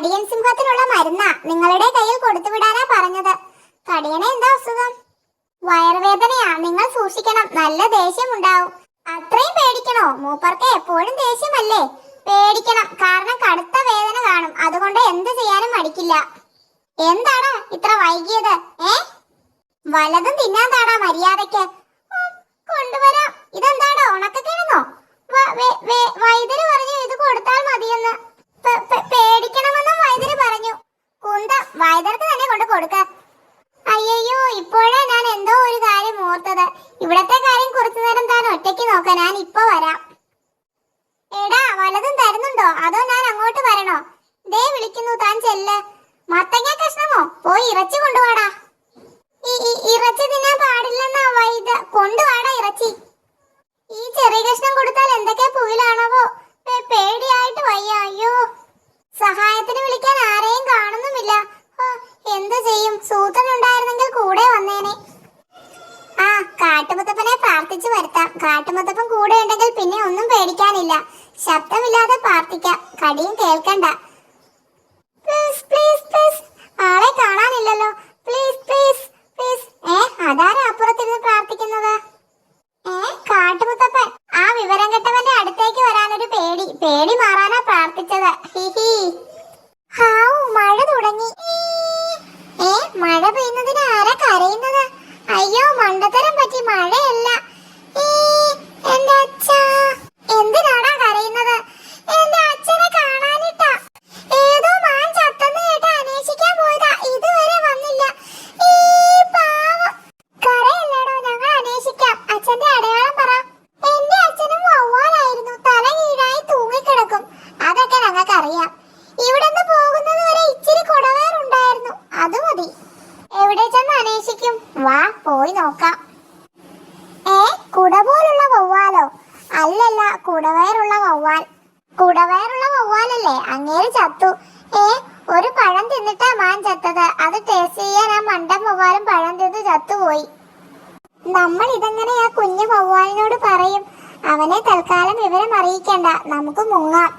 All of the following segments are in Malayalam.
കടിയൻ സിംഹത്തിനുള്ള മരുന്നാ നിങ്ങളുടെ കയ്യിൽ കൊടുത്തുവിടാനാ പറഞ്ഞത്. കടിയനെ എന്താ അസുഖം? വയറുവേദനയാ. നിങ്ങൾ സൂക്ഷിക്കണം, നല്ല ദേഷ്യമുണ്ടാവും. അത്രയും പേടിക്കണോ? മൂപ്പർക്ക് എപ്പോഴും ദേഷ്യമല്ലേ? പേടിക്കണം, കാരണം കടുത്ത വേദന കാണും. അതുകൊണ്ട് എന്ത് ചെയ്യാനും മടിക്കില്ല. എന്താണ് ഇത്ര വൈകിയത്? വലതും തിന്നാൻ താടാ മര്യാദയ്ക്ക്. കൊണ്ടുവരാം. ഇതെന്താടോ, ഉണക്കക്കിഴങ്ങോ? വൈദ്യര് പറഞ്ഞു ഇത് കൊടുത്താൽ മതിയെന്ന്. പേടിക്കണമെന്നും വൈദ്യര് പറഞ്ഞു. കുന്തം, വൈദ്യർക്ക് തന്നെ കൊണ്ട് കൊടുക്ക. അയ്യോ, ഇപ്പോഴാ ഞാൻ എന്തോ ഒരു കാര്യം ഓർത്തത്. ഇവിടത്തെ കാര്യം കുറച്ചു നേരം താൻ ഒറ്റയ്ക്ക് നോക്ക, ഞാൻ ഇപ്പൊ വരാം. എടാ, വലതും തരുന്നുണ്ടോ അതോ ഞാൻ അങ്ങോട്ട് വരണോ? ദേ വിളിക്കുന്നു, താൻ ചെല്ല്. മത്തങ്ങ കഷ്ണമോ? പോയി ഇറച്ചി കൊണ്ടുവാടാ. ഇറച്ചി തിന്നാൻ പാടില്ലെന്നാ വൈദ്യ. കൊണ്ടുവാടാ ഇറച്ചി. ഈ ചെറിയ കഷ്ണം കൊടുത്താൽ എന്തൊക്കെ പുകിലാണവോ. പേടിയായിട്ട് വയ്യ. അയ്യോ, സഹായത്തിന് വിളിക്കാൻ ആരെയും കാണുന്നുമില്ല. എന്തു ചെയ്യും? സൂത്രൻ ഉണ്ടായിരുന്നെങ്കിൽ കൂടെ വന്നേനെ. ആ, കാട്ടുമുത്തപ്പനെ പ്രാർത്ഥിച്ചു വരുത്താം. കാട്ടുമുത്തപ്പൻ കൂടെ ഉണ്ടെങ്കിൽ പിന്നെ ഒന്നും പേടിക്കാനില്ല. ശബ്ദമില്ലാതെ പ്രാർത്ഥിക്കാം, കടിയും കേൾക്കണ്ട. Please please please. ആളെ കാണാനില്ലല്ലോ. Please please please. അതാരാ അപ്പുറത്തിരുന്ന് പ്രാർത്ഥിക്കുന്നത്? കാട്ടുമുത്തപ്പൻ. ആ വിവരം കെട്ടവന്റെ അടുത്തേക്ക് വരാനൊരു പേടി. പേടി മാറാനാ പ്രാർത്ഥിച്ചത്. ഹിഹി. ഹാവൂ, മഴ തുടങ്ങി. മഴ പെയ്യുന്നതിന് ആരാ കരയുന്നത്? അയ്യോ, മണ്ടത്തരം പറ്റി. മഴയല്ല. എന്റെ അച്ഛ. എന്തിനാടാ കരയുന്നത്? എന്റെ അച്ഛനെ കാണാനിട്ടാ. ഏതോ മാൻ ചത്തെന്ന് കേട്ട് അന്വേഷിക്കാൻ പോയതാ, ഇതുവരെ വന്നില്ല. ഈ പാവം. കരയല്ലേടോ, ഞങ്ങൾ അന്വേഷിക്കാം. അച്ഛന്റെ അടയാളം പറ. എന്റെ അച്ഛനും വവ്വാലായിരുന്നു. തല കീഴായി തൂങ്ങിക്കിടക്കും. അതൊക്കെ ഞങ്ങൾക്കറിയാം. ഇവിടുന്ന് പോകുന്നത് വരെ ഇച്ചിരി കുടവേറുണ്ടായിരുന്നു, അത് മതി. എവിടെ ചെന്ന് അന്വേഷിക്കും? വാ, പോയി നോക്കാം. കുട പോലുള്ള വവ്വാലോ? അല്ലല്ല, കുടവയറുള്ള വവ്വാൽ. കുടവയറുള്ള വവ്വാലല്ലേ? അങ്ങേര് ചത്തു. ഒരു പഴം തിന്നിട്ടാ മാൻ ചത്തത്. അത് ടേസ്റ്റ് ചെയ്യാൻ ആ മണ്ടൻ വവ്വാലും പഴം തിന്ന് ചത്തുപോയി. നമ്മൾ ഇതെങ്ങനെ ആ കുഞ്ഞു വവ്വാലിനോട് പറയും? അവനെ തൽക്കാലം വിവരം അറിയിക്കണ്ട, നമുക്ക് മുങ്ങാം.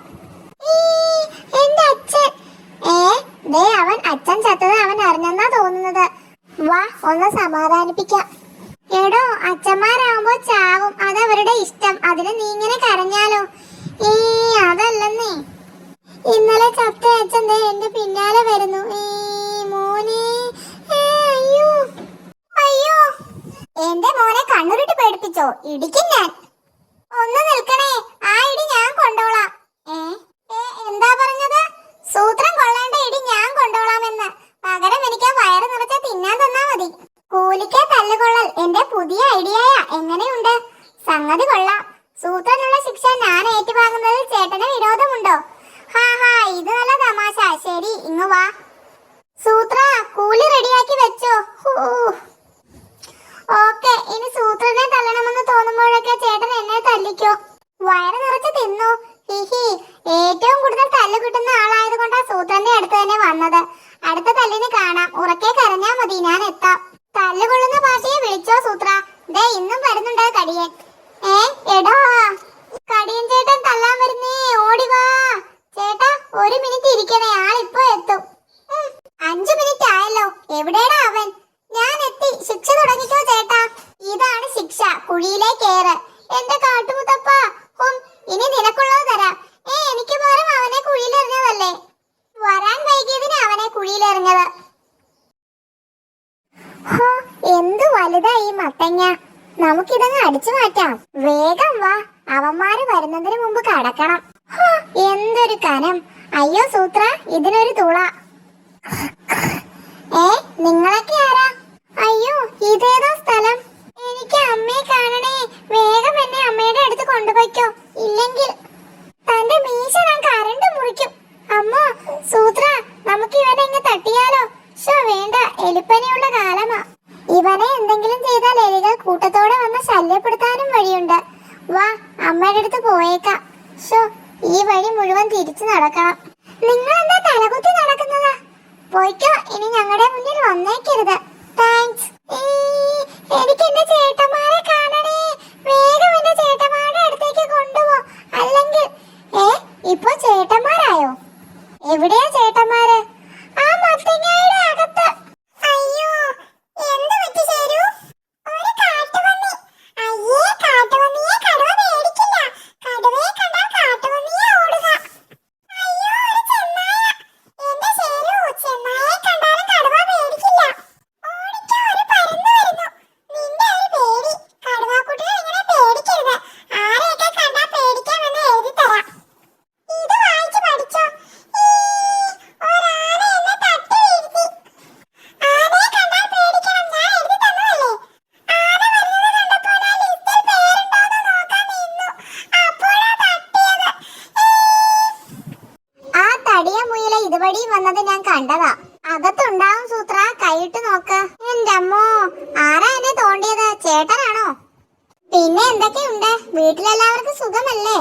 എന്റെ അച്ഛൻ. ദേ, അവൻ അച്ഛൻ ചത്തത് അവൻ അറിഞ്ഞെന്നാ തോന്നുന്നത്. വാ, ഒന്ന് സമാധാനിപ്പിക്കാം. എടോ, അച്ഛന്മാരാകുമ്പോ ചാവും, അതവരുടെ ഇഷ്ടം. അതിന് നീ ഇങ്ങനെ കരഞ്ഞാലോ? അതല്ലെന്നേ. ഇന്നലെ ചത്ത അച്ഛൻ ദേ എന്റെ പിന്നാലെ വരുന്നു. മോനെ. അയ്യോ അയ്യോ. എന്റെ മോനെ കണ്ണുരുട്ടി പേടിപ്പിച്ചോ? ഇടിക്കും ഞാൻ. ഒന്ന് നിൽക്കണേ, ആ ഇടി ഞാൻ കൊണ്ടോളാം. എന്താ പറഞ്ഞത്? സൂത്രം കൊള്ളേണ്ട ഇടി ഞാൻ കൊണ്ടോളാമെന്ന്. പകരം എനിക്ക് വയറ് നിറച്ച തിന്നാൻ തന്നാ മതി. കൂലിക്കെ തല്ലുകൊള്ളൽ എന്റെ പുതിയ ഐഡിയയാ. എങ്ങനെയുണ്ട്? സംഗതി കൊള്ളാം. സൂത്രനുള്ള ശിക്ഷ ഞാൻ ഏറ്റുവാങ്ങുന്നതിൽ ചേട്ടന് വിരോധമുണ്ടോ? ഹാ, ഇത് നല്ല തമാശ. ശരി, ഇങ്ങ് വാ. സൂത്ര, കൂലി റെഡിയാക്കി വെച്ചോ. ഓക്കെ, ഇനി സൂത്രനെ തല്ലണമെന്ന് തോന്നുമ്പോഴൊക്കെ ചേട്ടൻ എന്നെ തല്ലിക്കോ. വയറ് നിറച്ച് തിന്നു. ഹിഹി. ഏറ്റവും കൂടുതൽ തല്ല് കിട്ടുന്ന ആളായത് കൊണ്ടാ സൂത്രന്റെ അടുത്ത് തന്നെ വന്നത്. അടുത്ത തല്ലിന് കാണാം. ഉറക്കെ കരഞ്ഞാ മതി, ഞാൻ എത്താം. തല്ലുകൊള്ളുന്ന ഭാഷയെ വിളിച്ചോ സൂത്ര. ദേ, ഇന്നും വരുന്നുണ്ട് കടിയൻ. എടാ, കടിയൻ ചേട്ടൻ തല്ലാൻ വരുന്നേ, ഓടിവാ. ചേട്ടാ, 1 മിനിറ്റ് ഇരിക്കണേ, ആളിപ്പോ എത്തും. 5 മിനിറ്റ് ആയല്ലോ. എവിടെയാടാ അവൻ? ഞാൻ എത്തി. ശിക്ഷ തുടങ്ങിക്കോ ചേട്ടാ. ഇതാണ് ശിക്ഷ, കുഴിയിലേക്കേറ്. എന്റെ കാട്ടുമുത്തപ്പ. ഇനി നിനക്കുള്ളത് തരാം. എനിക്ക് പകരം അവനെ കുഴിയിലെറിഞ്ഞതല്ലേ? വരാൻ വൈകിയതിന് അവനെ കുഴിയിലെറിഞ്ഞത്. എന്തു വലുതാ ഈ മത്തങ്ങ. നമുക്കിതങ്ങ് അടിച്ചു മാറ്റാം. വേഗം വാ, അവന്മാര് വരുന്നതിന് മുമ്പ് കടക്കണം. എന്തൊരു കനം. അയ്യോ സൂത്ര, ഇതിനൊരു തുള. നിങ്ങളൊക്കെ ആരാ? അയ്യോ, ഇതേതോ സ്ഥലം. എനിക്ക് അമ്മയെ കാണണേ. വേഗം എന്നെ അമ്മയുടെ അടുത്ത് കൊണ്ടുപോയിക്കോ, ഇല്ലെങ്കിൽ തന്റെ മീശ ഞാൻ കരണ്ട് മുറിക്കും. അമ്മോ സൂത്ര, നമുക്ക് ഇവനെ ഇങ്ങ് തട്ടിയാലോ? വേണ്ട, എലിപ്പനിയുള്ള കാലമാ. ഇവനെ എന്തെങ്കിലും ചെയ്താൽ എലികൾ കൂട്ടത്തോടെ വന്ന് ശല്യപ്പെടുത്താനും വഴിയുണ്ട്. വാ, അമ്മയുടെ അടുത്ത് പോയേക്കാം. ഈ വഴി മുഴുവൻ തിരിച്ചു നടക്കണം. നിങ്ങൾ എന്താ തലകുത്തി നടക്കുന്നത്? പോയിക്കോ, ഇനി ഞങ്ങളുടെ മുന്നിൽ വന്നേക്കരുത്. താങ്ക്സ്. എനിക്ക് എന്റെ ചേട്ടന്മാരെ കാണണേ. വേഗം എന്റെ ചേട്ടന്മാരുടെ അടുത്തേക്ക് കൊണ്ടുപോ, അല്ലെങ്കിൽ ഇപ്പൊ ചേട്ടന്മാരായോ? എവിടെയാ ചേട്ടന്മാര് ആ മത്തങ്ങയുടെ അകത്ത്. അയ്യോ, എന്ത് പറ്റി ചേരു? ഒരു കാട്ടുപന്നി. അയ്യേ, കാട്ടുപന്നിയെ കടുവ പേടിക്കില്ല. കടുവയെ കണ്ടാൽ കാട്ടുപന്നിയെ ഓടുക. അയ്യോ, ഒരു ചെന്നായ. എന്റെ ചേരു, ചെന്നായയെ കണ്ടാലും കടുവ പേടിക്കില്ല. ഓടിക്കോ, ഒരു പരുന്ത് വരുന്നു. നിന്റെ ഒരു പേടി. കടുവാക്കുട്ടികൾ ഇങ്ങനെ പേടിക്കരുത്. ആരെയൊക്കെ കണ്ടാ പേടിക്കാമെന്ന് എഴുതി തരാം. ഇത് വായിച്ചു പഠിച്ചോ. ഒരാന എന്നെ തട്ടി വീഴ്ത്തി. ആനയെ കണ്ടാൽ പേടിക്കണം, ഞാൻ എഴുതി തന്നതല്ലേ. ആന വരുന്നത് കണ്ടപ്പോൾ ഞാൻ ലിസ്റ്റിൽ പേരുണ്ടോന്ന് നോക്കാൻ നിന്നു. അപ്പോഴാ തട്ടിയത്. ആ തടിയ മുയല ഇതുവഴി വന്നത് ഞാൻ കണ്ടതാ. അകത്തുണ്ടാവും സൂത്ര, കൈയിട്ട് നോക്ക്. എന്റെ അമ്മോ, ആരാ എന്നെ തോണ്ടിയത്? ചേട്ടനാണോ? പിന്നെ എന്തൊക്കെയുണ്ട്? വീട്ടിലെല്ലാവർക്കും സുഖമല്ലേ?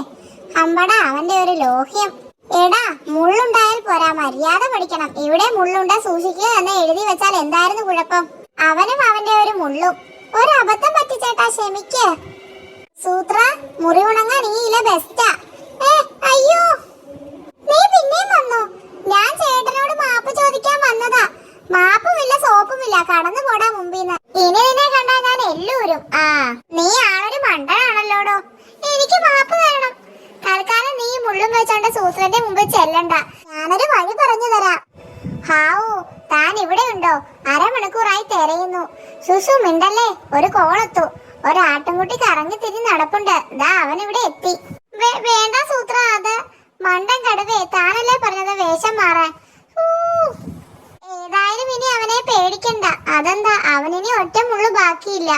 അമ്പടാ, അവന്റെ ഒരു ലോഹ്യം. എടാ, മുള്ളുണ്ടായാൽ പോരാ, മര്യാദ പഠിക്കണം. ഇവിടെ മുള്ളുണ്ട, സൂക്ഷിക്കുക എന്ന് എഴുതി വെച്ചാൽ എന്തായിരുന്നു കുഴപ്പം? അവനും അവന്റെ ഒരു മുള്ളും. ഒരു അബദ്ധം പറ്റിച്ചേട്ടാ, ക്ഷമിക്ക്. സൂത്ര, മുറി ഉണങ്ങാൻ ഈ ഇല ബെസ്റ്റാ. അയ്യോ, നീ പിന്നെയും വന്നു. ഞാൻ ചേട്ടനോട് മാപ്പ് ചോദിക്കാൻ വന്നതാ. മാപ്പുമില്ല, സോപ്പുമില്ല, കടന്നു പോടാ മുമ്പിന്ന്. ഇനി നിന്നെ കണ്ടാ ഞാൻ എല്ലൂരും. നീ ആളൊരു മണ്ടനാണല്ലോടോ. എനിക്ക് മാപ്പ് തരണം. തൽക്കാലം നീ മുള്ളും വെച്ചോണ്ട് സൂത്രന്റെ മുമ്പിൽ ചെല്ലണ്ട. ഞാനൊരു വഴി പറഞ്ഞു തരാം. ഹാവൂ, താൻ ഇവിടെ ഉണ്ടോ? അരമണിക്കൂറായി തിരയുന്നു. സുസു മിണ്ടല്ലേ, ഒരു കോളെത്തു. ഒരാട്ടുംകുട്ടി കറങ്ങി തിരിഞ്ഞ് നടപ്പുണ്ട്. ദാ അവനിവിടെ എത്തി. വേണ്ട സൂത്ര, അത് മണ്ടൻ കടുവേ. താനല്ലേ പറഞ്ഞത് വേഷം മാറാൻ. ഏതായാലും ഇനി അവനെ പേടിക്കണ്ട. അതെന്താ, അവനിനി ഒറ്റ മുള്ളു ബാക്കിയില്ല.